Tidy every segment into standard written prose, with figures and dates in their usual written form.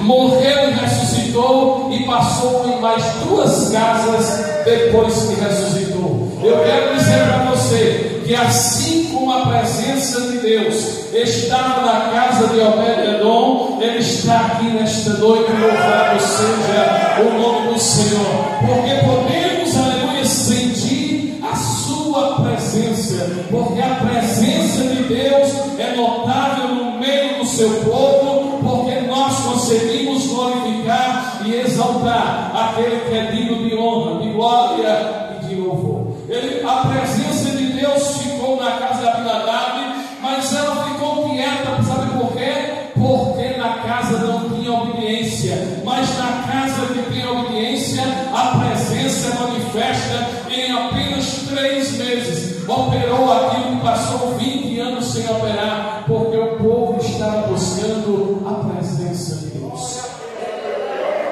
morreu e ressuscitou e passou em mais 2 casas depois que ressuscitou. Eu quero dizer para você que assim como a presença de Deus estava na casa de Obed-Edom, Ele está aqui nesta noite. Louvado seja o nome do Senhor, porque podemos, aleluia, sentir a sua presença, porque a presença de Deus é notável no meio do seu povo, porque nós conseguimos glorificar e exaltar aquele que é digno de honra, de glória e de louvor. A presença de Deus ficou na casa de Abinadab, mas ela ficou quieta, sabe por quê? Porque na casa não tinha obediência, mas na casa que tem obediência, a presença é manifesta. Em apenas 3 meses operou aquilo que passou 20 anos sem operar, porque o povo estava buscando a presença de Deus.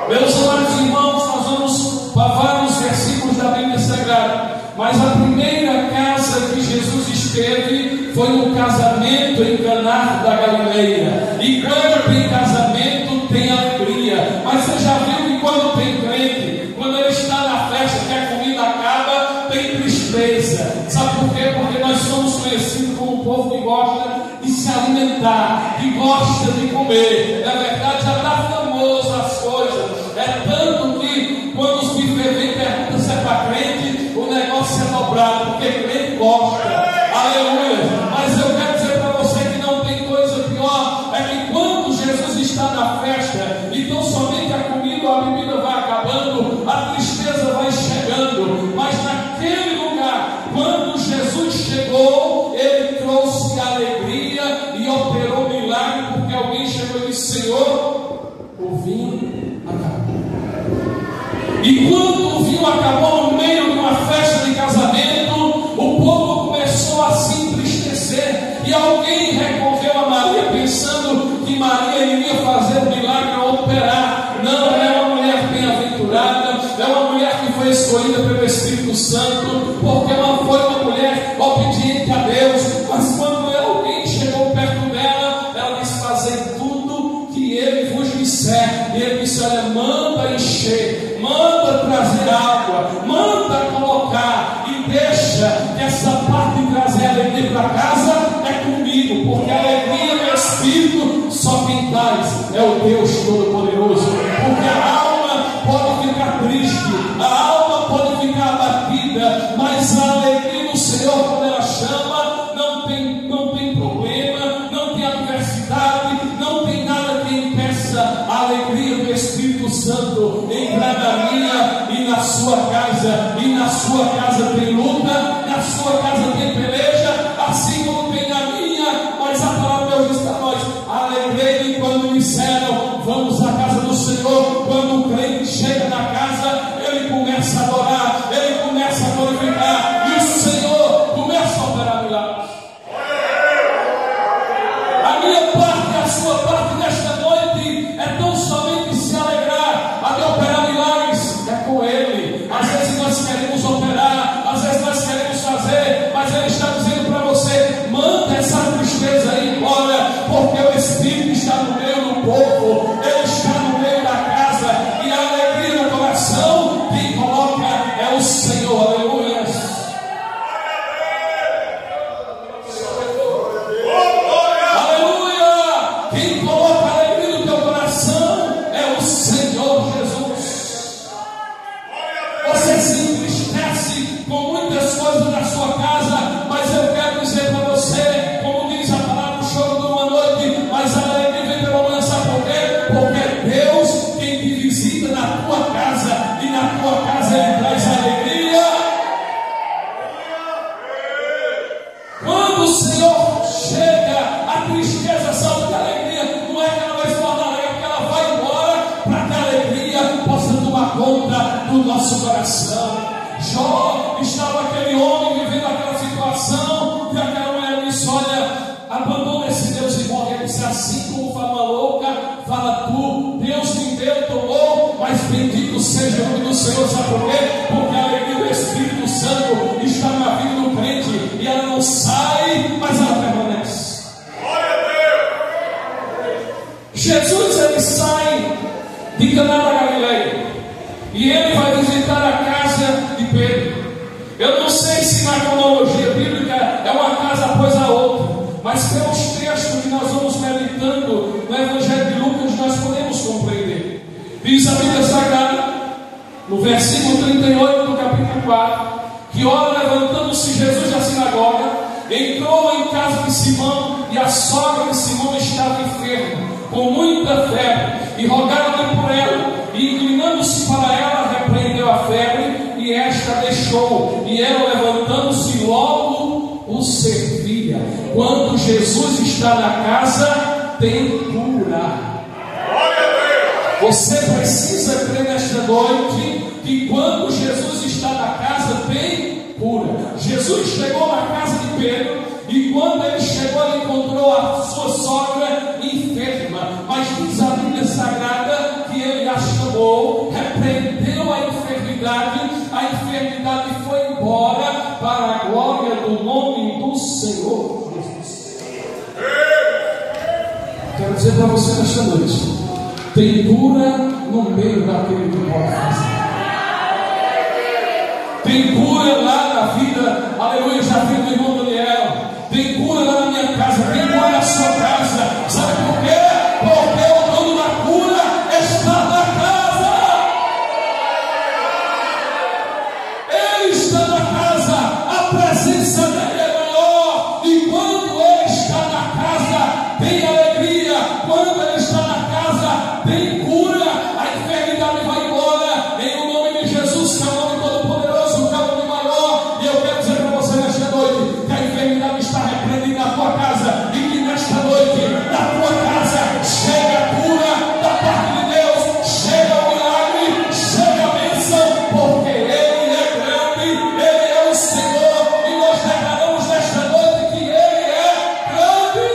Meus amados irmãos, nós vamos para vários versículos da Bíblia Sagrada, mas a primeira casa que Jesus esteve foi um casamento em Caná da Galileia. E quando tem casamento, tem alegria. Mas você já viu que quando tem crente, quando ele está na festa, que a comida acaba, tem tristeza. Sabe por quê? Porque nós somos conhecidos como um povo que gosta de se alimentar, que gosta de comer. Na verdade, já está famoso as coisas. É tanto que quando os bifes vêm perguntam se é para crente, o negócio é dobrado, porque crente gosta. Aleluia. Mas eu quero dizer para você que não tem coisa pior. É que quando Jesus está na festa, então somente a comida ou a bebida vai acabando, a tristeza vai chegando. Mas naquele lugar, quando Jesus chegou, Ele trouxe alegria e operou milagre, porque alguém chegou e disse: Senhor, o vinho acabou. E quando o vinho acabou no meio de uma festa de casamento, o povo começou a se entristecer. E alguém recorreu a Maria, pensando que Maria iria fazer um milagre ou operar. Não, é uma mulher bem-aventurada, é uma mulher que foi escolhida pelo Espírito Santo, porque ela foi uma mulher obediente a Deus. Mas quando alguém chegou perto dela, ela disse: fazer tudo que Ele vos disser. E Ele disse: olha, manda encher, manda trazer água, manda colocar, e deixa que essa parte de trazer alegria para casa é comigo, porque a alegria do Espírito só quem traz é o Deus Todo-Poderoso. Porque a alma pode ficar triste, a alma pode ficar abatida, mas a alegria do Senhor, quando ela chama, não tem problema, não tem adversidade, não tem nada que impeça a alegria do Espírito Santo entrar na minha e na sua casa. E na sua casa tem luta, na sua casa tem peleja, assim como tem na minha. Mas a palavra de Deus diz para nós: alegrei-me quando disseram, vamos à casa do Senhor. Quando o crente chega na casa, ele começa a adorar, ele começa a glorificar, e o Senhor começa a operar milagres. A minha parte, a sua parte nesta noite é tão somente se alegrar. A de operar milagres é com Ele. Às vezes nós queremos operar, às vezes nós queremos fazer, mas Ele está dizendo para você: manda essa tristeza aí embora, porque o Espírito está no meio do povo, Ele está no meio da casa, e a alegria no coração, quem coloca é o Senhor. Aleluia. Aleluia. Quem coloca a alegria no teu coração é o Senhor Jesus. Você se entristece com muitas coisas na sua casa, mas eu quero dizer para você, como diz a palavra, o choro de uma noite, mas a alegria vem pela manhã. Sabe por quê? Porque é Deus quem te visita na tua casa, e na tua casa Ele traz alegria. Quando o Senhor chega, a tristeza salta de alegria. Não é que ela vai se tornar alegre, é porque ela vai embora, para que a alegria possa tomar conta do nosso coração. Jó, estava aquele homem vivendo aquela situação, e aquela mulher disse: olha, abandona esse Deus e morre. Ele disse: assim como fala uma louca, fala tu. Deus me deu, tomou, mas bendito seja o nome do Senhor. Sabe por quê? Porque a alegria do Espírito Santo está na vida do crente, e ela não sai, mas ela permanece. Jesus ele sai de Caná da Galileia e ele vai visitar a casa de Pedro. Eu não sei se na cronologia bíblica é uma casa após a outra, mas pelos textos que nós vamos meditando no Evangelho de Lucas nós podemos compreender. Diz a Bíblia Sagrada, no versículo 38 do capítulo 4, que ora levantando-se Jesus da sinagoga, entrou em casa de Simão, e a sogra de Simão estava enferma, com muita febre, e rogaram-lhe por ela, e inclinando-se para ela, repreendeu a febre, e esta deixou, e ela levantando-se logo o servia. Quando Jesus está na casa, tem cura. Você precisa crer nesta noite que quando Jesus está na casa, tem cura. Jesus chegou na casa de Pedro, e quando ele chegou, ele encontrou a sua sogra enferma. Mas diz a Bíblia Sagrada que ele a chamou, repreendeu a enfermidade foi embora para a glória do nome do Senhor Jesus. Quero dizer para você nesta noite, tem cura no meio daquele que pode fazer. Tem cura lá na vida, aleluia, já vi do irmão Daniel. Tem cura lá na minha casa, tem cura na sua casa. Sabe por quê? Porque o dono da cura está na casa. Ele está na casa, a presença dele é maior. E quando ele está na casa, tem alegria. Quando ele está na casa, tem cura. A enfermidade vai embora. Em o nome de Jesus, que é o nome todo-poderoso, que é o nome maior. E eu quero dizer para você nesta noite que a enfermidade está repreendida na tua casa. E que nesta noite, na tua casa, chega a cura da parte de Deus. Chega o milagre, chega a bênção. Porque Ele é grande, Ele é o Senhor. E nós declaramos nesta noite que Ele é grande.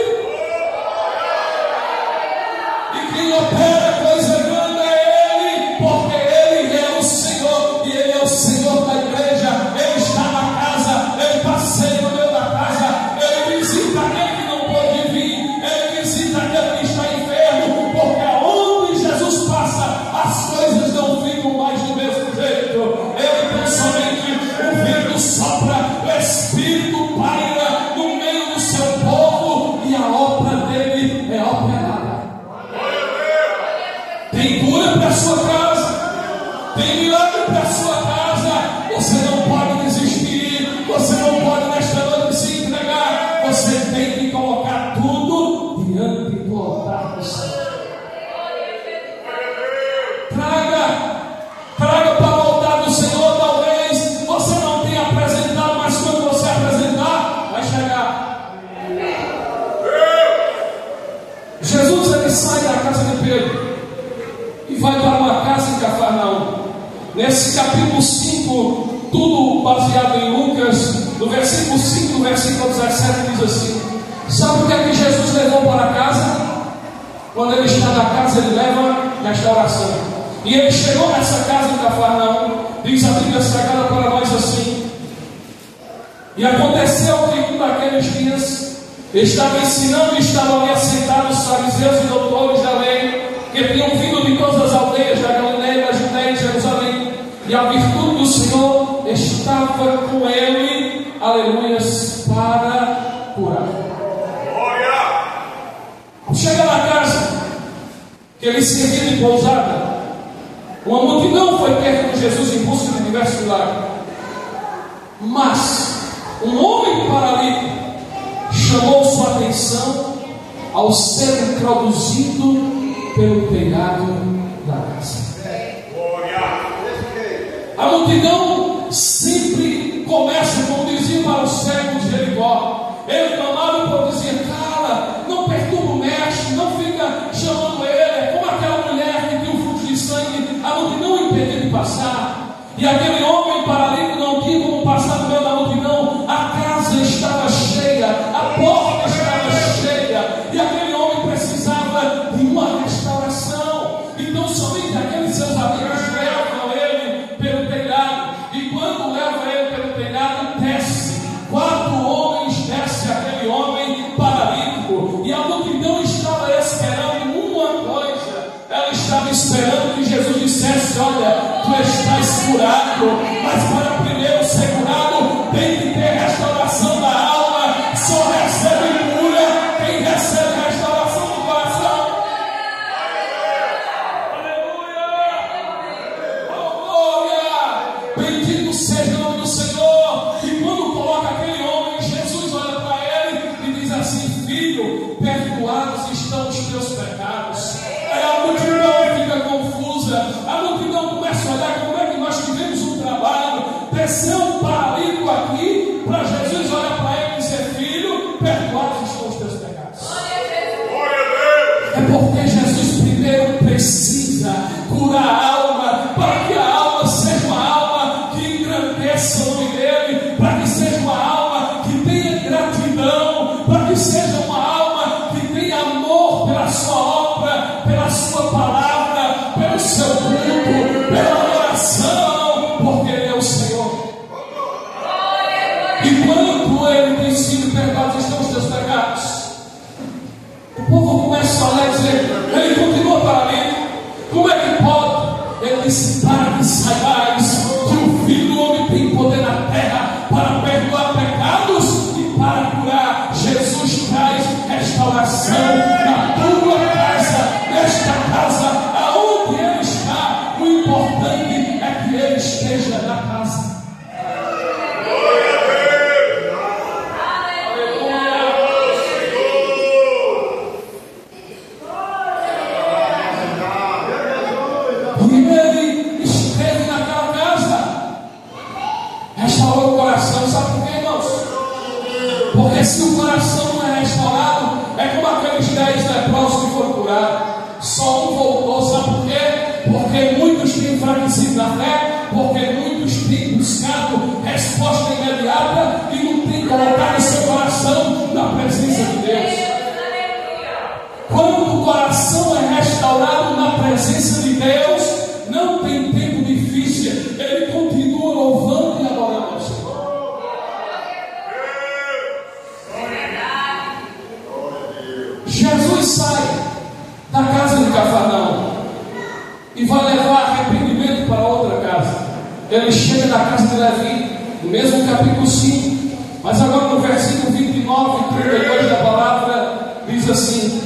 E quem opera coisa grande é Ele, porque Ele é o Senhor, e Ele é o Senhor da igreja. Ele está na casa, Ele passeia no meio da casa, Ele visita aquele que não pode vir, Ele visita aquele que está enfermo, porque aonde Jesus passa, as coisas não ficam mais do mesmo jeito. Ele tão somente o vento sopra, o Espírito paira no meio do seu povo, e a obra dele é operada. Tem cura para a sua casa, tem milagre para a sua casa. Você não pode desistir, você não pode nesta noite se entregar. Você tem que colocar tudo diante do altar do Senhor. Traga para o altar do Senhor. Talvez você não tenha apresentado, mas quando você apresentar, vai chegar. Jesus, ele sai da casa de Pedro e vai para uma casa em Cafarnaum. Nesse capítulo 5, tudo baseado em Lucas, no versículo 5, no versículo 17, diz assim: sabe o que é que Jesus levou para casa? Quando ele está na casa, ele leva restauração. E ele chegou nessa casa em Cafarnaum, diz a Bíblia Sagrada para nós assim: e aconteceu que um daqueles dias estava ensinando e estavam ali assentados os fariseus e doutores da lei, que tinham vindo de todas as aldeias da Galileia, da Judéia e Jerusalém, e a virtude do Senhor estava com ele, aleluias, para curar. Chega na casa que ele servia de pousada, uma multidão foi perto de Jesus em busca de diversos milagres, mas um homem paralítico chamou sua atenção ao ser introduzido pelo telhado da casa. A multidão sempre começa, como dizia para o cego de Jericó. Ele clamava por dizer: cara, não perturba o mestre, não fica chamando ele. É como aquela mulher que tinha um fluxo de sangue, a multidão impedia de passar. E aquele homem paralítico não tinha como passar no meio da multidão. A casa estava cheia, a porta estava cheia, e aquele homem precisava de uma restauração. Então somente aqueles seus amigos levam ele pelo telhado, e quando levam ele pelo telhado, desce 4 homens, desce aquele homem paralítico, e a multidão estava esperando uma coisa: saibais que o Filho do Homem tem poder na terra para perdoar pecados e para curar. Jesus traz restauração na tua casa, nesta casa, aonde Ele está. O importante é que Ele esteja na casa. Restaurou o coração, sabe por quê, irmãos? Porque se o coração não é restaurado, é como aqueles 10 leprosos que foram curados. Só um voltou, sabe por quê? Porque muitos têm enfraquecido na fé, porque muitos têm buscado resposta imediata e não têm colocado seu coração na presença de Deus. Quando o coração é restaurado na presença de Deus, não tem tempo difícil, ele continua louvando e adorando ao Senhor. Jesus sai da casa de Cafarnaum e vai levar arrependimento para outra casa. Ele chega na casa de Levi, no mesmo capítulo 5, mas agora no versículo 29 e 32 da palavra, diz assim: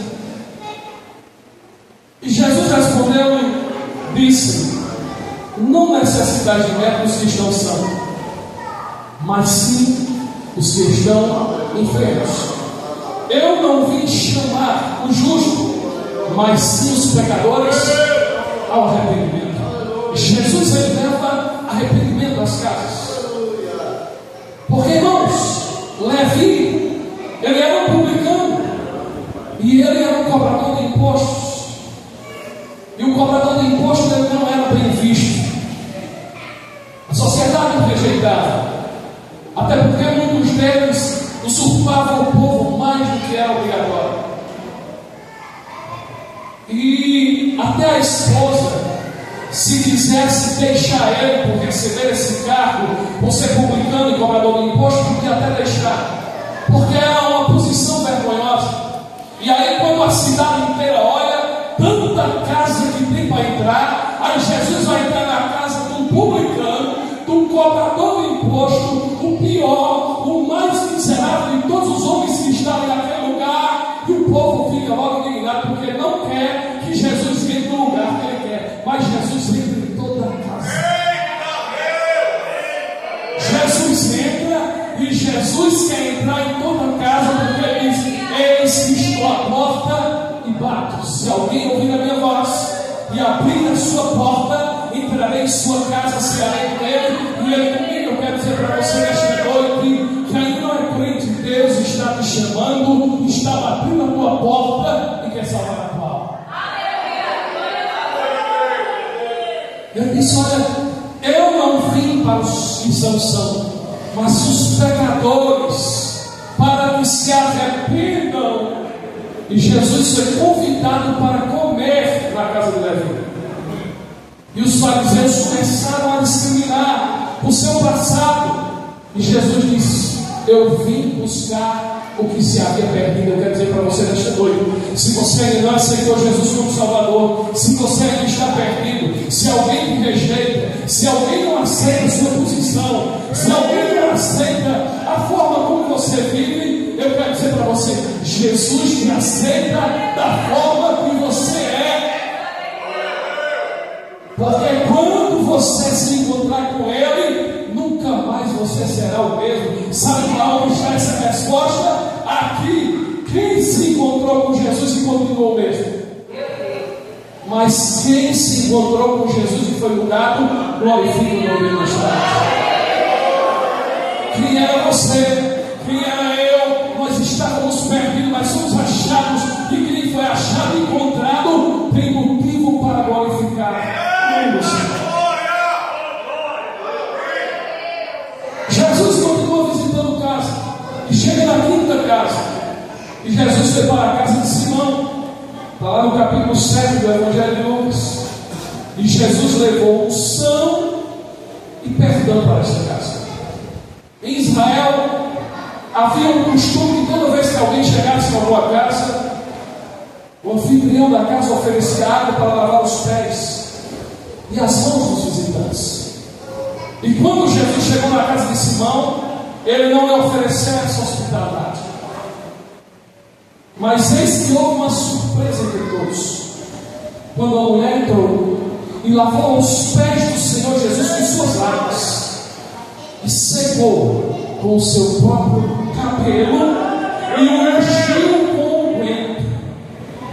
e Jesus respondeu e disse: não necessidade de médicos que estão sãos, mas sim os que estão enfermos. Eu não vim chamar o justo, mas sim os pecadores ao arrependimento. Jesus leva arrependimento às casas. Porque, irmãos, Levi, ele era um publicano e ele era um cobrador de impostos. E o cobrador de impostos ele não era bem visto. A sociedade o rejeitava, até porque muitos deles usurpavam o povo mais do que era obrigatório. E até a esposa, se quisesse deixar ele por receber esse cargo, por ser publicano e cobrador de imposto, podia até deixar, porque era uma posição vergonhosa. E aí, quando a cidade inteira olha, tanta casa que tem para entrar, aí Jesus vai entrar na casa de um publicano, de um cobrador de imposto, o pior, o mais miserável de todos os homens que estavam naquele lugar, e o povo fica logo indignado, porque não quer que Jesus entre no lugar que ele quer, mas Jesus entra em toda a casa. Jesus entra e Jesus quer entrar em toda a casa, porque ele diz: eis que estou à porta e bato. Se alguém ouvir a minha voz e abrir a sua porta, entrarei em sua casa, cearei com ele e ele comigo. Eu quero dizer para você nesta noite que ainda não é crente, Deus está te chamando, está batendo a tua porta e quer salvar a tua alma. Ele disse: olha, eu não vim para os que são sãos, mas os pecadores, para que se arrependam. E Jesus foi convidado para comer na casa de Levi. E os fariseus começaram a discriminar o seu passado. E Jesus disse: eu vim buscar o que se havia perdido. Eu quero dizer para você nesta noite: se você ainda não aceitou Jesus como Salvador, se você ainda está perdido, se alguém te rejeita, se alguém não aceita a sua posição, se alguém não aceita a forma como você vive, eu quero dizer para você: Jesus te aceita da forma que você é. Porque quando você se encontrar com Ele, nunca mais você será o mesmo. Sabe para onde está essa resposta? Aqui. Quem se encontrou com Jesus e continuou o mesmo? Mas quem se encontrou com Jesus e foi mudado, glorifica o nome do Estado. Quem era você? Quem era eu? Nós estávamos perdidos, mas somos achados. E quem foi achado e encontrado tem motivo para glorificar. Jesus continuou visitando casa e chega na quinta casa. E Jesus foi para a casa de Simão. Está lá no capítulo 7 do Evangelho de Lucas. E Jesus levou unção e perdão para esta casa. Em Israel havia um costume que toda vez que alguém chegasse na boa casa, o anfitrião da casa oferecia água para lavar os pés e as mãos dos visitantes. E quando Jesus chegou na casa de Simão, ele não lhe ofereceu essa hospitalidade. Mas eis que houve uma surpresa entre todos. Quando a mulher entrou e lavou os pés do Senhor Jesus com suas lágrimas, e secou com o seu próprio cabelo, e o ungiu com unguento.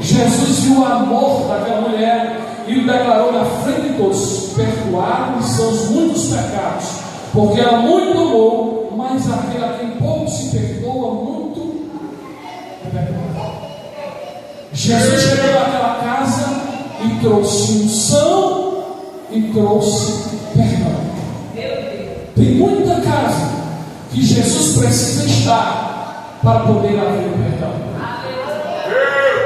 Jesus viu o amor daquela mulher e o declarou na frente de todos: perdoaram seus muitos pecados, porque ela muito amou, mas aquele a quem pouco se perdoa, muito perdoa. Jesus chegou naquela casa e trouxe unção e trouxe perdão. Tem muita casa que Jesus precisa estar para poder haver perdão.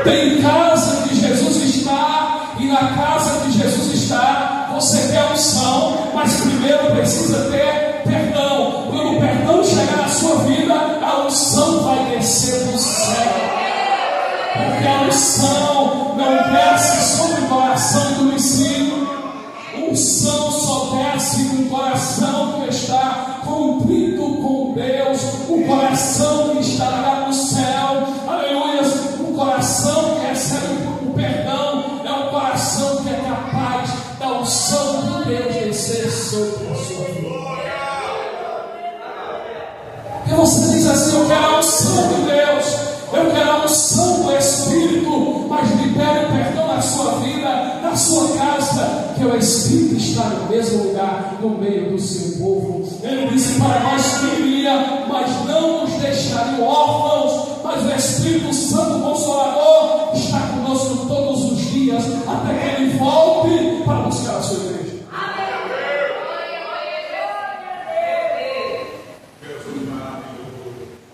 Tem casa que Jesus está, e na casa que Jesus está, você quer unção, mas primeiro precisa ter perdão. Quando o perdão chegar na sua vida, a unção vai descer do céu. Porque a unção não desce sobre o coração do ensino. Unção só desce no coração que está contrito com Deus, o coração que está lá no céu. Aleluia! O coração que recebe o perdão é um coração que é capaz da unção de Deus descer sobre a sua vida. E você diz assim: eu quero a unção de Deus, eu quero a unção do Espírito, mas libere o perdão na sua vida, na sua casa, que o Espírito está no mesmo lugar, no meio do seu povo. Ele disse para nós que iria, mas não nos deixaria órfãos, mas o Espírito Santo Consolador está conosco todos os dias, até que Ele volte para buscar a sua igreja.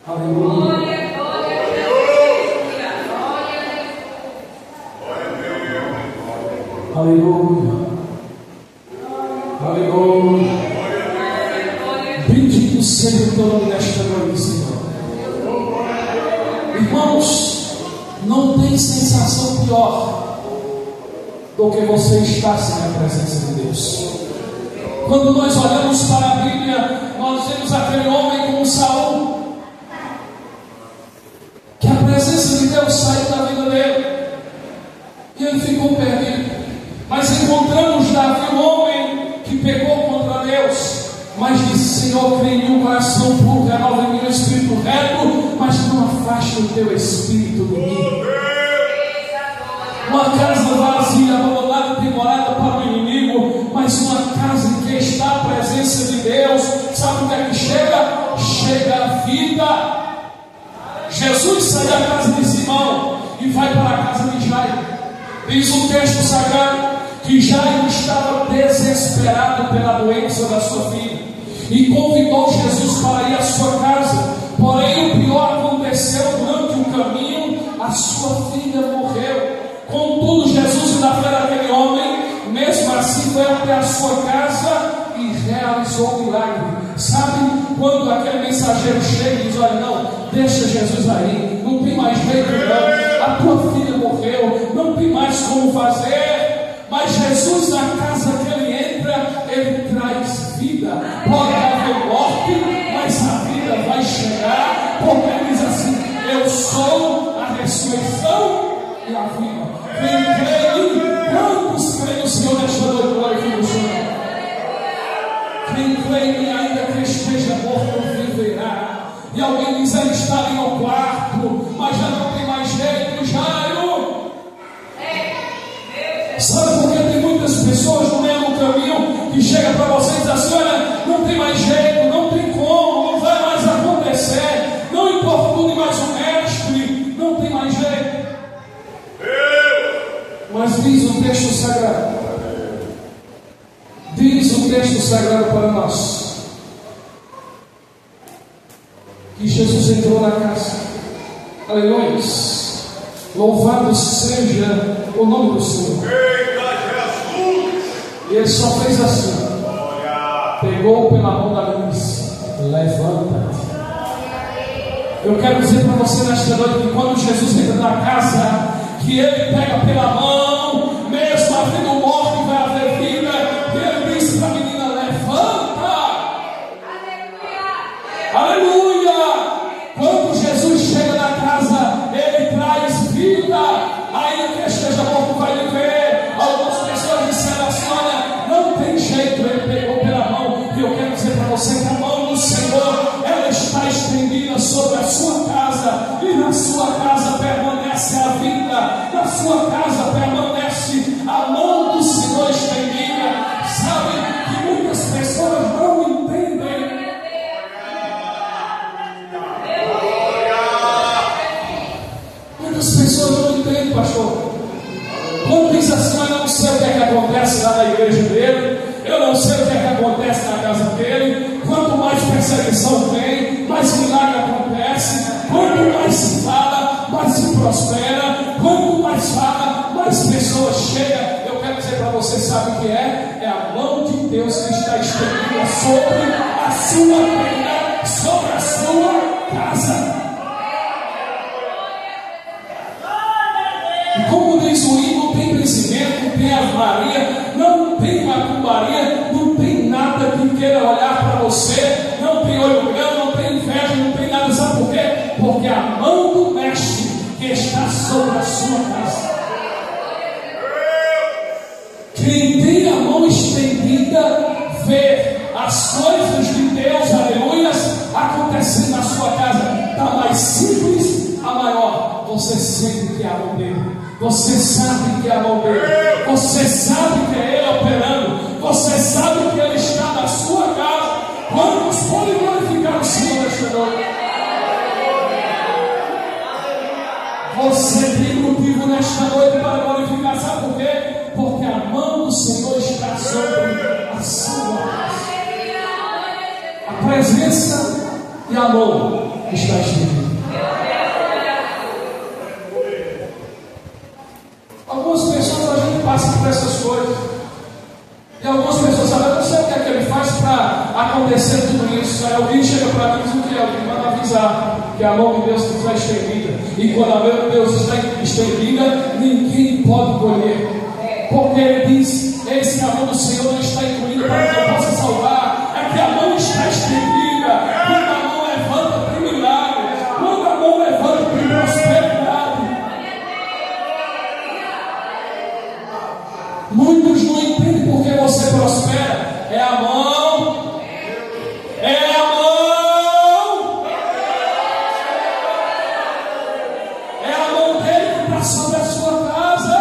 Aleluia. Aleluia. Aleluia. Bendito seja o teu nome nesta noite, Senhor. Irmãos, não tem sensação pior do que você estar sem a presença de Deus. Quando nós olhamos para a Bíblia, nós vemos aquele homem como Saul, que a presença de Deus saiu da vida dele e ele ficou perdido. Mas encontramos Davi, um homem que pecou contra Deus, mas disse: Senhor, crie em mim um coração puro, renova em mim um espírito reto, mas não afaste o teu espírito de mim. Uma casa vazia, abandonada, temporada para o inimigo, mas uma casa em que está a presença de Deus. Sabe o que é que chega? Chega a vida. Jesus sai da casa de Simão e vai para a casa de Jairo. Diz o texto sagrado que Jairo estava desesperado pela doença da sua filha e convidou Jesus para ir à sua casa. Porém, o pior aconteceu durante o caminho: a sua filha morreu. Contudo, Jesus, na fé daquele homem, mesmo assim foi até a sua casa e realizou o milagre. Sabe, quando aquele mensageiro chega e diz: olha, não, deixa Jesus aí, não tem mais jeito não, a tua filha morreu, não tem mais como fazer. Mas Jesus, na casa que ele entra, ele traz vida. Pode haver morte, mas a vida vai chegar, porque ele diz assim: eu sou a ressurreição e a vida. Quem crê em mim, quantos creem no Senhor nesta noite? Glória ao Senhor. Quem crê em mim, ainda que esteja morto, viverá. E alguém diz: ele está ali no quarto, mas já não tem mais jeito, Jairo. Sabe por que tem muitas pessoas no meio do caminho que chegam para você e dizem assim: olha, não tem mais jeito, não tem como, não vai mais acontecer, não importune mais o mestre, não tem mais jeito. Mas diz o texto sagrado, diz o texto sagrado para nós, que Jesus entrou na casa. Aleluia. Louvado seja o nome do Senhor. E ele só fez assim: pegou pela mão da disse: levanta-te. Eu quero dizer para você nesta noite que quando Jesus entra na casa, que ele pega pela mão, mesmo havendo morte vai haver vida, e ele diz para a menina: levanta. prospera, quanto mais fala, mais pessoas chegam. Eu quero dizer para você, sabe o que é? É a mão de Deus que está estendida sobre a sua vida, sobre a sua casa. E como diz o hino, não tem crescimento, não tem Ave Maria, não tem macumbaria, não tem nada que queira olhar para você, não tem olho grande, não tem inveja, não tem nada. Sabe por quê? Porque a mão do Mestre que está sobre a sua casa. Quem tem a mão estendida vê as coisas de Deus, aleluias, acontecendo na sua casa. Da mais simples a maior, você sente que é a mão dele. Você sabe que é a mão dele. Você sabe que é ele operando. Você sabe que ele está na sua casa. Quantos podem glorificar o Senhor nesta noite? Você tem motivo nesta noite para glorificar. Sabe por quê? Porque a mão do Senhor está sobre a sua casa. A presença e a mão está estendida. Algumas pessoas, a gente passa por essas coisas. E algumas pessoas sabem, eu não sei o que é que ele faz para acontecer tudo isso. Aí alguém chega para mim e diz o que é? Alguém manda avisar que a mão de Deus está estendida. E quando a mão de Deus está estendida, ninguém pode colher. Porque ele diz, eis que a mão do Senhor não está incluída para que eu possa salvar. É que a mão está estendida. Quando a mão levanta, tem milagre. Quando a mão levanta, tem prosperidade. Muitos não entendem porque você prospera. É a mão. É a mão. É a mão dele que está sobre a sua casa.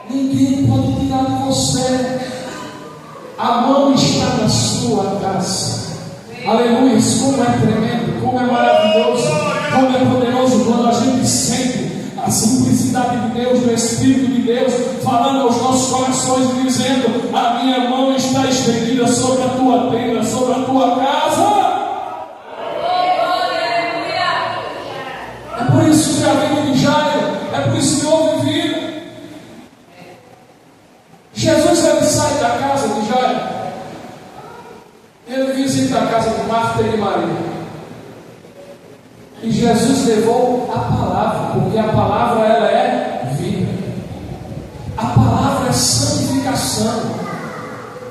Ninguém pode tirar de você. A mão está na sua casa. Aleluia. Como é tremendo, como é maravilhoso, como é poderoso quando a gente sente a simplicidade de Deus, do Espírito de Deus, falando aos nossos corações e dizendo: a minha mão está estendida sobre a tua tenda, sobre a tua casa. É por isso que a vida de Jairo, é por isso que houve vida. Jesus, ele sai da casa de Jairo, ele visita a casa de Marta e de Maria. E Jesus levou a palavra, porque a palavra, ela é vida. A palavra é santificação.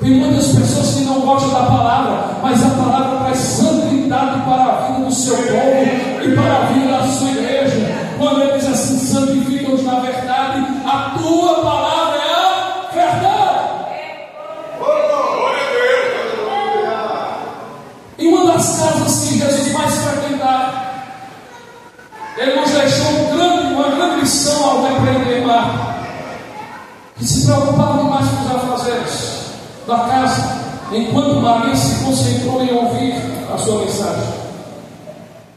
Tem muitas pessoas que não gostam da palavra, mas a palavra traz santidade para a vida do seu povo e para a vida da sua igreja. Quando ele diz assim: santifica-os na verdade, a tua palavra é a verdade. Em uma das casas que Jesus mais frequentava, ele nos deixou uma grande lição ao repreender Marta, que se preocupava demais com os afazeres da casa, enquanto Maria se concentrou em ouvir a sua mensagem.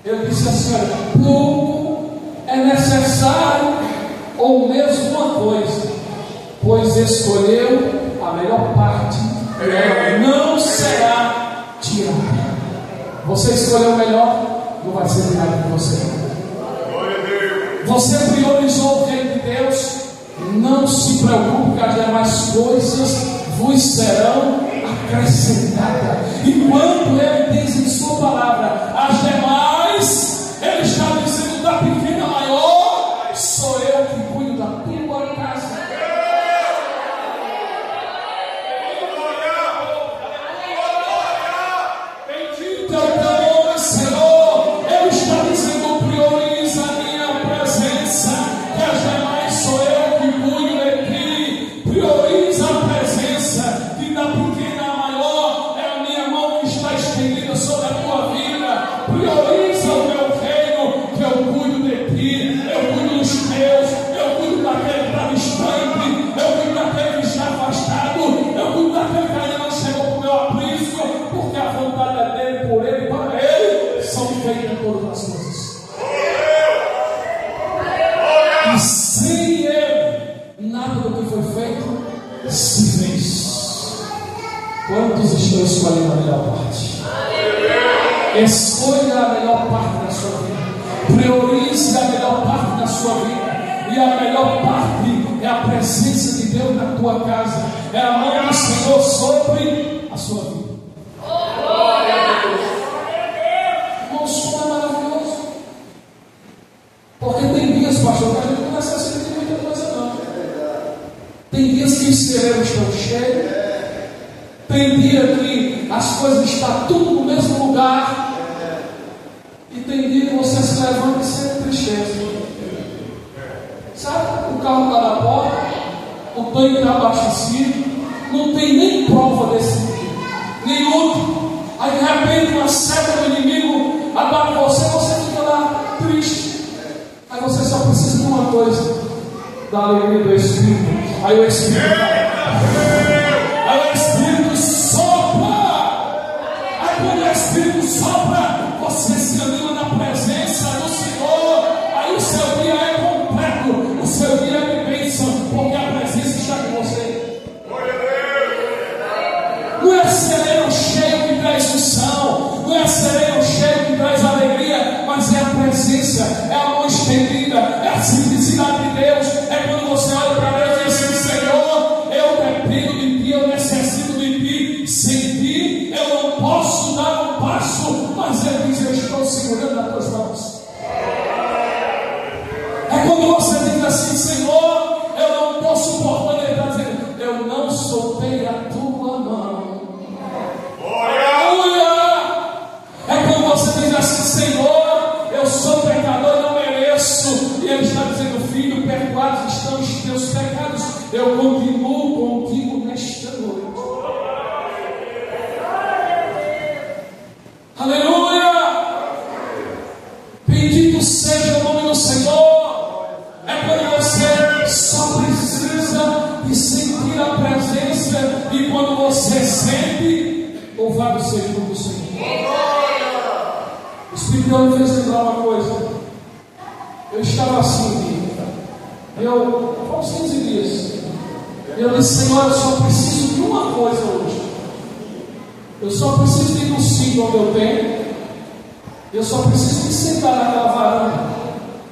Ele disse assim: olha, pouco é necessário, ou mesmo uma coisa, pois escolheu a melhor parte, e ela não será tirada. Você escolheu o melhor, não vai ser tirado de você. Você priorizou o reino de Deus, não se preocupe que as demais coisas vos serão acrescentadas. E quando ele diz em sua palavra as demais, ele está dizendo: da pequena maior, sou eu que cuido da tua casa. Bendito é o teu nome, Senhor. Ele está dizendo: prioriza a minha presença, que as demais sou eu que cuido de ti. Prioriza a presença, que da pequena a maior é a minha mão que está estendida sobre a tua vida. Prioriza o meu reino, que eu cuido de ti, eu cuido dos teus, eu cuido daquele que está distante, eu cuido daquele que está afastado, eu cuido daquele que ainda não chegou para o meu aprisco, porque a vontade é dele, por ele, para ele são feitas todas as coisas. E sem ele, nada do que foi feito se fez. Quantos estão escolhendo a melhor parte? Escolha a melhor parte da sua vida. Priorize a melhor parte da sua vida. E a melhor parte é a presença de Deus na tua casa. É a mão do Senhor sobre a sua vida. O som é maravilhoso. Porque tem dias, pastor, que a gente não necessita de muita coisa não. Tem dias que os cerebros estão cheios. Tem dia que as coisas estão tudo no mesmo lugar. E tem dia que você se levanta e sente tristeza. Sabe? O carro está na porta, o tanque está abastecido, não tem nem prova desse dia, nem luto. Aí de repente uma seta do inimigo abate você, você fica lá triste. Aí você só precisa de uma coisa: da alegria do Espírito. Aí o Espírito sopra. Aí quando o Espírito sopra, você se anima na presença do Senhor. Aí o seu dia é completo, o seu dia é de bênção, porque a presença está com você. Não é sereno cheio que traz unção, não é sereno cheio que traz alegria, mas é a presença, é a mão estendida, é a simplicidade de Deus. É quando você olha para Deus e diz assim: Senhor, eu dependo de Ti, eu necessito de Ti. Sem Ti eu não posso dar um passo, mas Ele diz: eu estou segurando nas Tuas mãos. É quando você diz assim: Senhor, eu não estou suportando. Ele está dizendo: eu não soltei a Tua mão. Aleluia! É quando você diz assim: Senhor, eu sou pecador e não mereço. E Ele está dizendo: Filho, perdoados estão os teus pecados. Eu continuo contigo nesta noite. Aleluia! Bendito seja o nome do Senhor. É quando você só precisa de sentir a presença. E quando você sente, louvado seja o nome do Senhor. O Espírito de Deus me fez lembrar uma coisa. Eu estava assim, há uns 15 dias. Eu disse: Senhor, eu só preciso de uma coisa hoje. Eu só preciso de ir no sítio onde eu tenho. Eu só preciso de sentar naquela varanda,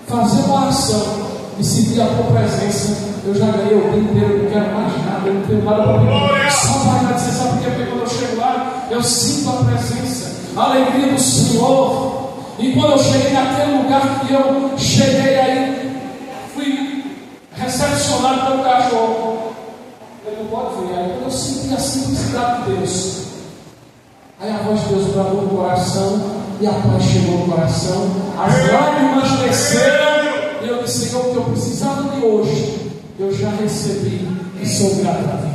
fazer uma oração e sentir a Tua presença. Eu já ganhei o dia inteiro, eu não quero mais nada, eu não tenho nada para pedir. Só para agradecer, sabe por quê? Porque quando eu chego lá, eu sinto a presença, a alegria do Senhor. E quando eu cheguei naquele lugar que eu cheguei aí, fui recepcionado pelo cachorro. Ele não pode ver. Aí quando eu senti a simplicidade de Deus, aí a voz de Deus bradou no coração, e a paz chegou no coração, as lágrimas desceram, e eu disse: Senhor, o que eu precisava de hoje, eu já recebi, e sou grato a Ti.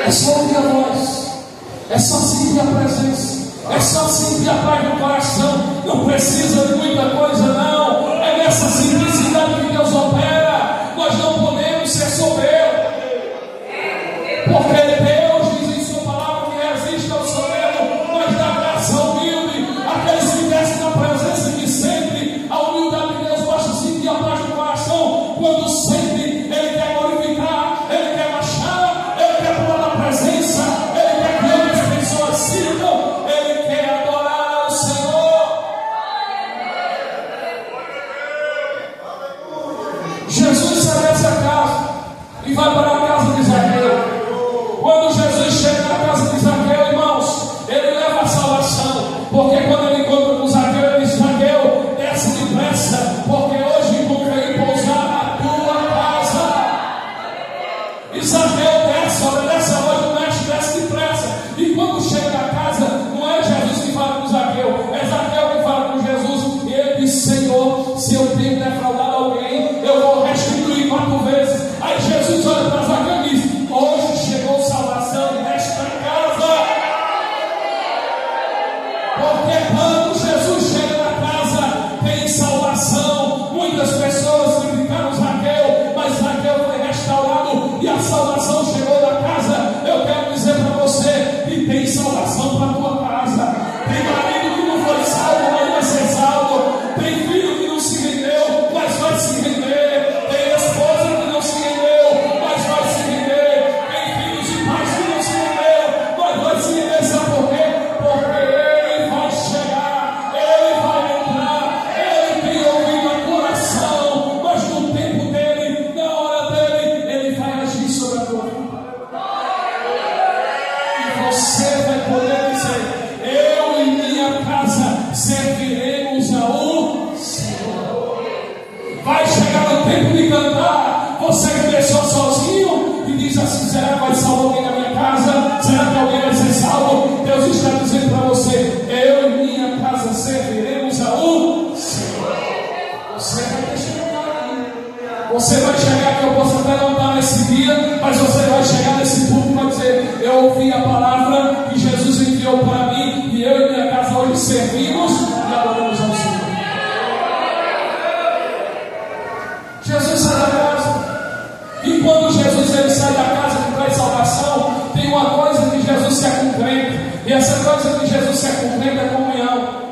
É só ouvir a voz, é só sentir a presença, é só sentir a paz no coração. Não precisa de muita coisa, não. É nessa simplicidade que Deus opera. Nós não podemos ser soberbos, porque Deus diz em Sua palavra que resiste ao soberbo, mas dá graça ao humilde. Aqueles que descem na presença que sentem a humildade de Deus, basta sentir a paz no coração. Quando sente, ele quer glorificar, ele quer baixar, ele quer pular na presença, ele quer que outras pessoas sintam, ele quer adorar ao Senhor. chegar, que eu posso até não estar nesse dia, mas você vai chegar nesse ponto e vai dizer: eu ouvi a palavra que Jesus enviou para mim, e eu e minha casa hoje servimos e adoramos ao Senhor. Jesus sai da casa, e quando Jesus ele sai da casa que traz salvação, tem uma coisa que Jesus se acompleta, e essa coisa que Jesus se acompleta é comunhão.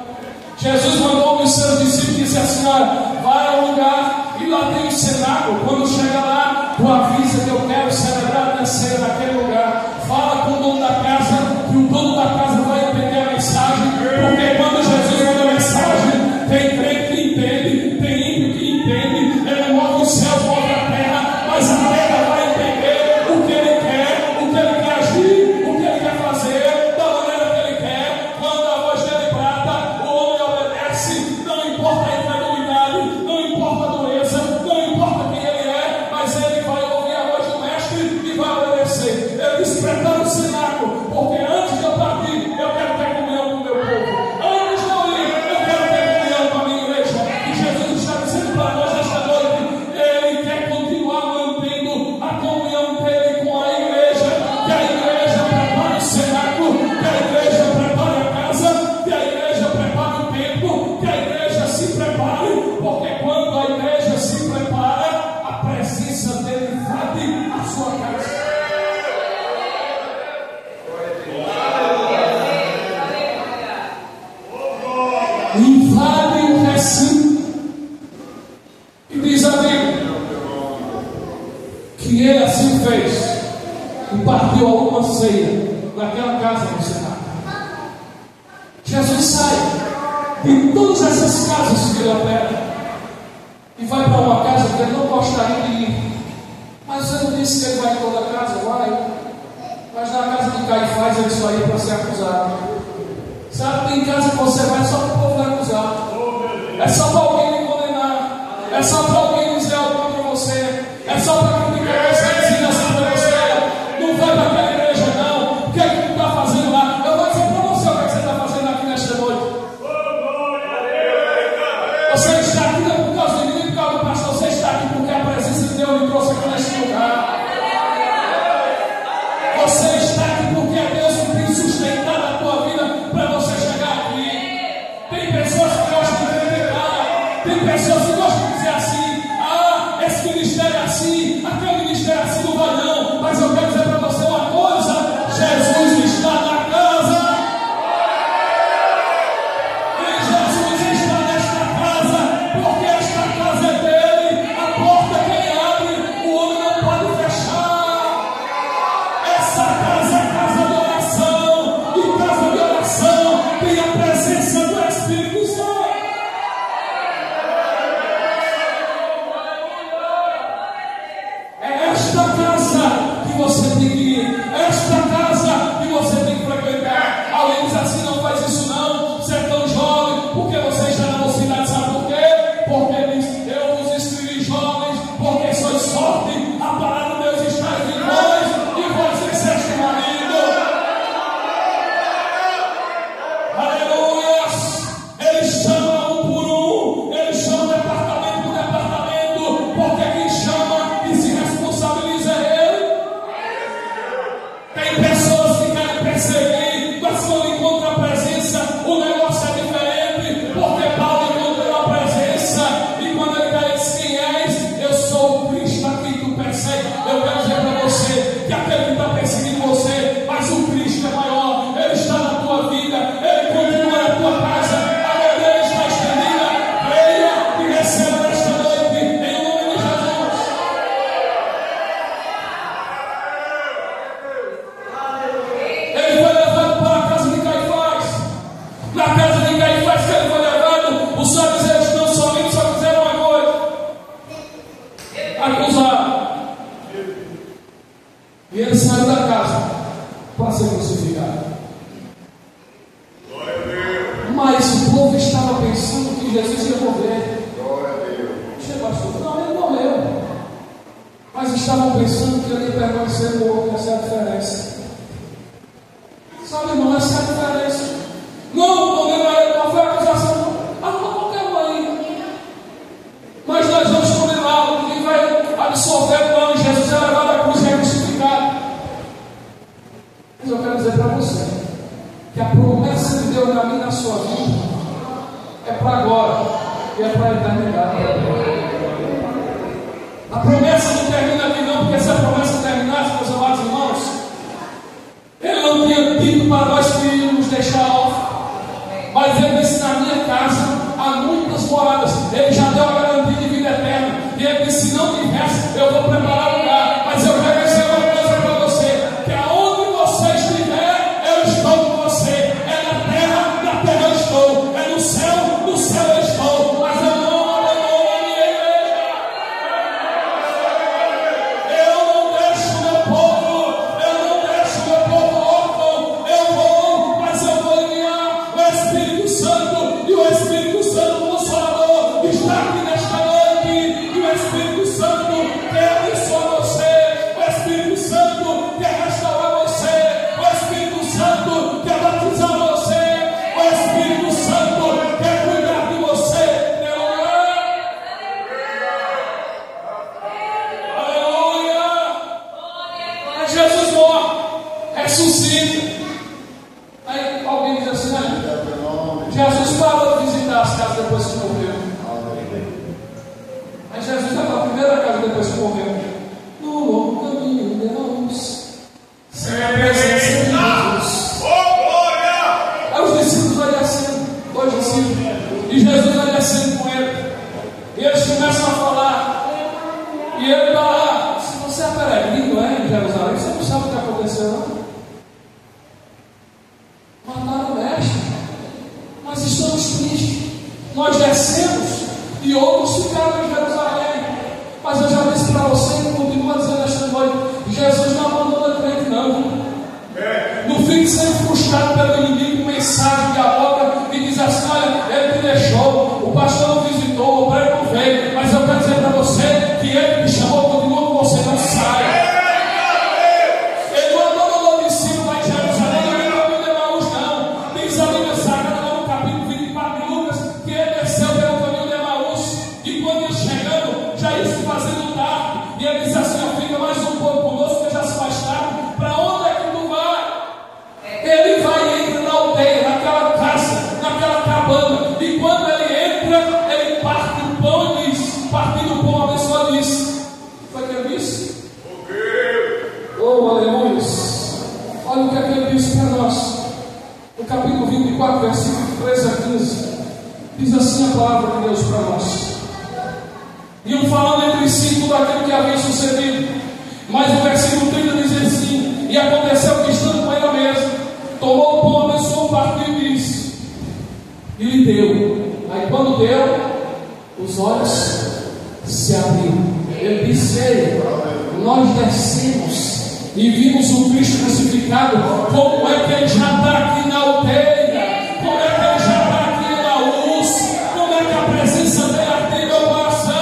Jesus mandou os seus discípulos e disse assim: olha, vai ao lugar e lá tem o cenáculo. Quando chega lá, tu avisa que eu quero celebrar a minha ceia naquele lugar. Fala com o dono da casa, que o dono da casa vai entender a mensagem, porque quando Jesus manda a mensagem, tem crente que entende, tem ímpio que entende. Ele move os céus, move a terra, mas a terra vai entender o que ele quer, o que ele quer agir, o que ele quer fazer, da maneira que ele quer. Quando a voz dele brata, o homem obedece. Não importa a incredulidade, não importa a dureza, não importa quem ele é, mas ele vai ouvir a voz do mestre e vai obedecer. Ele disse: prepara o cenáculo, porque antes de eu partir, eu quero ter comunhão com o meu povo. Antes de eu ir, eu quero ter comunhão com a minha igreja. E Jesus está dizendo para nós esta noite: ele quer continuar mantendo a comunhão dele com a igreja. Que a igreja prepare o cenáculo, que a igreja prepare a casa, que a igreja prepare o templo, que a igreja se prepare, porque quando a igreja se prepara, a presença dele invade a sua casa. Invade o recinto. E diz a Bíblia que ele assim fez e partiu a uma ceia naquela casa do cenáculo. Jesus sai de todas essas casas que ele opera e vai para uma casa que ele não gostaria de ir. Mas ele disse que ele vai em toda casa, vai. Mas na casa de Caifás ele só ia para ser acusado. Sabe, tem casa que você vai só para o povo lhe acusar. É só para alguém lhe condenar. É só para alguém dizer algo contra você. É só para criticar você, dizer assim para você. Não vai para aquela igreja não. O que é que tu está fazendo lá? Eu vou dizer para você o que é que você está fazendo aqui nesta noite. Você está aqui não por causa de mim, por causa do pastor. Você está aqui porque a presença de Deus lhe trouxe aqui neste lugar. Você está aqui porque é Deus que tem sustentado a tua vida para você chegar aqui. Tem pessoas que gostam de criticar, tem pessoas que gostam de dizer assim: ah, esse ministério é assim, aquele ministério é assim, não vai não. Mas eu quero dizer para você uma coisa: Jesus está na casa. E Jesus está nesta casa, porque esta casa é dele. A porta que ele abre, o homem não pode fechar. Essa casa é casa de oração, e casa de oração tem a presença do Espírito Santo. É esta casa que você tem que ir, esta casa que você tem que frequentar. Alguém diz assim: não faz isso não, você é tão jovem, porque você está na mocidade. Sabe por quê? Porque ele diz: eu vos escrevi jovens, porque sois fortes, a palavra de Deus está em vós, e vós exercem o marido. Aleluias! Ele chama um por um, ele chama departamento por departamento, porque quem chama e se responsabiliza é ele. Tem pessoas que querem perseguir, mas quando encontram a presença, o negócio é diferente, porque Paulo encontrou a presença, e quando ele diz: quem és? Eu sou o Cristo a quem tu persegue. Eu quero dizer para você que aquele que está perseguindo você, mas o Cristo é maior, ele está na tua vida, ele continua na tua casa, a mão dele está estendida. Creia e receba nesta noite, em nome de Jesus. Ele foi levado para a casa de Caifás. Na casa de Caifás que ele foi levado, os fariseus não somente só fizeram uma coisa: acusar. E ele saiu da casa para ser crucificado. Mas o povo estava pensando que Jesus ia morrer. Não, ele morreu. Mas estavam pensando que ele ia permanecer morto. Essa é a diferença. Sabe, irmão, essa é a diferença. Não, condenar ele, não foi acusação. Qualquer um aí. Mas nós vamos condená-lo. Quem vai absolver Deus na minha e na sua vida é para agora e é para a eternidade. A promessa não termina aqui não, porque se a promessa terminasse, meus amados irmãos, Ele não tinha dito para nós que íamos deixar órfãos, mas Ele disse: na minha casa há muitas moradas. Ele já deu a garantia de vida eterna, e Ele disse: se não tivesse, eu vou preparar lugar. Mas eu quero dizer uma coisa para você, que aonde você estiver, eu estou com você. É na terra eu estou, é no céu eu estou, mas eu não abandono a minha igreja. Eu não deixo meu povo órfão. Eu vou, mas eu vou enviar o Espírito Santo, e o Espírito Santo Consolador está aqui nesta noite, e o Espírito Santo quer abençoar você, o Espírito Santo quer restaurar você, o Espírito Santo quer batizar você, o Espírito Santo quer cuidar de você. Aleluia! Aleluia! Jesus morre, ressuscita. Aí alguém diz assim: Jesus parou de visitar as casas depois que morreu. Mas Jesus estava na primeira casa depois que morreu. No longo caminho de Deus, sem a presença de Deus. Aí os discípulos vai descendo, 2 discípulos, e Jesus vai descendo com ele. E eles começam a falar. E ele está lá: se você é peregrino, em Jerusalém, você não sabe o que aconteceu, não? Mataram o mestre, mas estamos tristes. Nós descemos e outros ficaram em Jerusalém. Mas eu já disse para você e continuo dizendo esta noite: Jesus não abandona crente, não. Não fique sendo frustrado pelo inimigo com mensagem diabólica e diz assim: olha, ele te deixou, o pastor não visitou, o prego não veio. Mas eu quero dizer para você que ele te chamou, continua com você, não saia. Ele não abandonou de cima, vai em Jerusalém, não é caminho de Emaús, não. Diz a Bíblia Sagrada no capítulo 24 de Lucas que ele desceu pelo caminho de Emaús, e quando ele chegando, já ia se fazendo tarde, e ele disse assim: ó, fica mais um pouco conosco, que já se faz tarde. Para onde é que tu vai? Ele vai e entra na aldeia, naquela casa, naquela cabana, e quando ele entra, ele parte o pão e diz: partindo o pão, a pessoa diz: foi o que ele disse? Oh, aleluia! Olha o que é que ele disse para nós, no capítulo 24, versículo 13 a 15, diz assim a palavra de Deus para nós. Iam falando entre si tudo aquilo que havia sucedido, mas o versículo 30 diz assim: e aconteceu que, estando com ele à mesa, tomou o pão, abençoou, partiu e disse, e lhe deu. Aí quando deu, os olhos se abriram. Ele disse: ei, nós descemos e vimos o Cristo crucificado. Como é que ele já está aqui na aldeia? Como é que ele já está aqui na luz? Como é que a presença dele arde meu coração?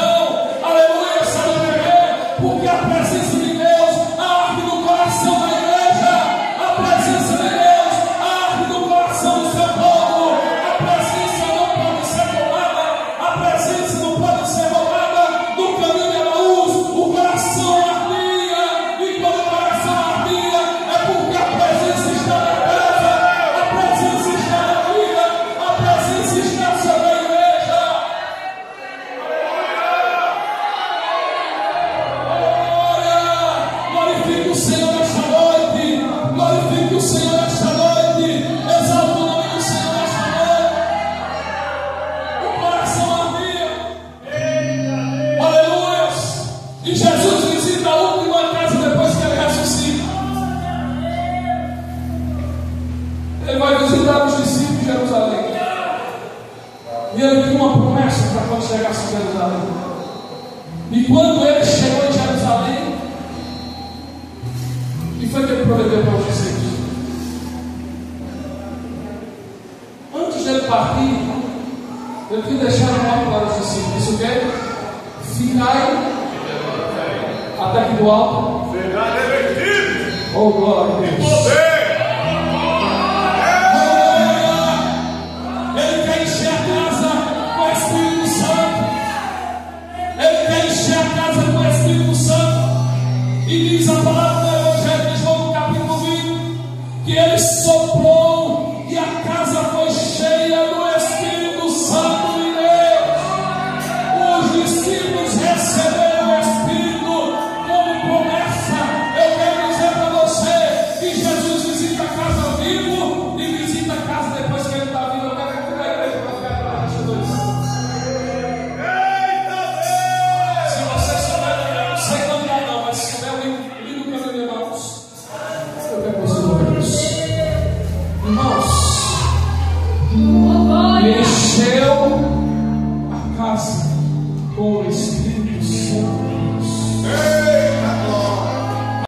Aleluia, sabe por quê? Porque a presença de Deus arde no coração da igreja. A presença de Deus arde no coração do seu povo. A presença não pode ser roubada. A presença não pode ser roubada. No caminho de Emaús, o coração ardia. E quando o coração ardia, é porque a presença está na casa. A presença está na vida. A presença está sobre a igreja. Glorifique o Senhor nesta noite. Glorifique o Senhor nesta noite. Exalte o nome do Senhor nesta noite. O coração ardia. Aleluia. E Jesus visita a última casa depois que ele ressuscita. Ele vai visitar os discípulos de Jerusalém. E ele tinha uma promessa para quando chegasse em Jerusalém. E quando ele chegou em Jerusalém, o que foi que ele prometeu para os discípulos? Antes dele partir, eu quis deixar um algo para os discípulos. Isso o quê? Ficai até que do alto. Oh, glória a Deus. Ele quer encher a casa com o Espírito Santo. Ele quer encher a casa com o Espírito Santo. E diz a palavra